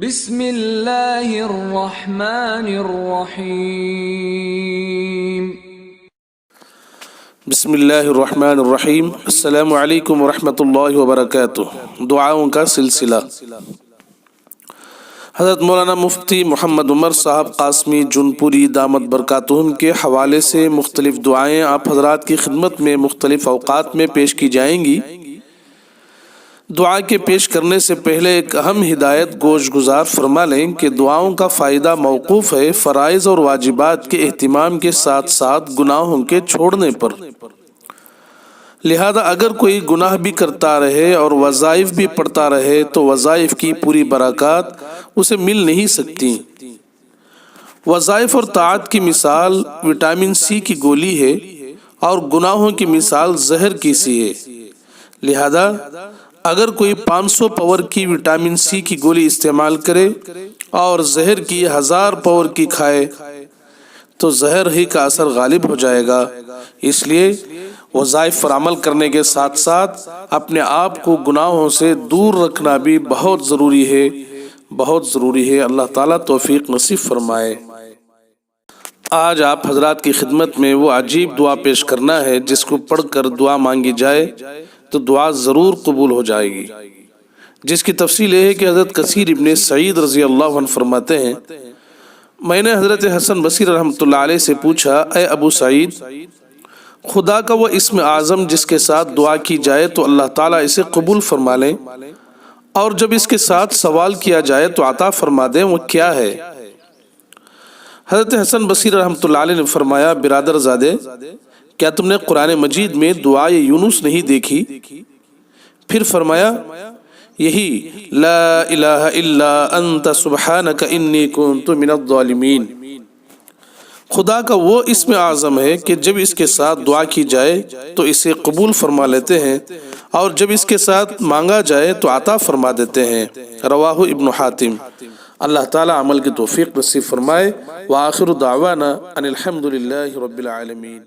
بسم اللہ الرحمن الرحیم۔ بسم اللہ الرحمن الرحیم۔ السلام علیکم ورحمۃ اللہ وبرکاتہ۔ دعاؤں کا سلسلہ۔ حضرت مولانا مفتی محمد عمر صاحب قاسمی جونپوری دامت برکاتہم کے حوالے سے مختلف دعائیں آپ حضرات کی خدمت میں مختلف اوقات میں پیش کی جائیں گی۔ دعا کے پیش کرنے سے پہلے ایک اہم ہدایت گوش گزار فرما لیں کہ دعاؤں کا فائدہ موقوف ہے فرائض اور واجبات کے اہتمام کے ساتھ ساتھ گناہوں کے چھوڑنے پر۔ لہذا اگر کوئی گناہ بھی کرتا رہے اور وظائف بھی پڑھتا رہے تو وظائف کی پوری برکات اسے مل نہیں سکتی۔ وظائف اور طاعت کی مثال وٹامن سی کی گولی ہے اور گناہوں کی مثال زہر کی سی ہے۔ لہذا اگر کوئی 500 پاور کی وٹامن سی کی گولی استعمال کرے اور زہر کی 1000 پاور کی کھائے تو زہر ہی کا اثر غالب ہو جائے گا۔ اس لیے وظائف پر عمل کرنے کے ساتھ ساتھ اپنے آپ کو گناہوں سے دور رکھنا بھی بہت ضروری ہے، بہت ضروری ہے۔ اللہ تعالیٰ توفیق نصیب فرمائے۔ آج آپ حضرات کی خدمت میں وہ عجیب دعا پیش کرنا ہے جس کو پڑھ کر دعا مانگی جائے تو دعا ضرور قبول ہو جائے گی، جس کی تفصیل یہ ہے کہ حضرت کثیر ابن سعید رضی اللہ عنہ فرماتے ہیں، میں نے حضرت حسن بصری رحمۃ اللہ علیہ سے پوچھا، اے ابو سعید، خدا کا وہ اسم اعظم جس کے ساتھ دعا کی جائے تو اللہ تعالیٰ اسے قبول فرما لیں، اور جب اس کے ساتھ سوال کیا جائے تو عطا فرما دیں، وہ کیا ہے؟ حضرت حسن بصری رحمۃ اللہ علیہ نے فرمایا، برادر زادے، کیا تم نے قرآن مجید میں دعائے یونس نہیں دیکھی؟ پھر فرمایا، یہی لا الہ الا انت سبحانک انی کنت من الظالمین۔ خدا کا وہ اسم اعظم ہے کہ جب اس کے ساتھ دعا کی جائے تو اسے قبول فرما لیتے ہیں، اور جب اس کے ساتھ مانگا جائے تو عطا فرما دیتے ہیں۔ رواہ ابن حاتم۔ اللہ تعالیٰ عمل کی توفیق نصیب فرمائے۔ وآخر دعوانا ان الحمد للہ رب العالمین۔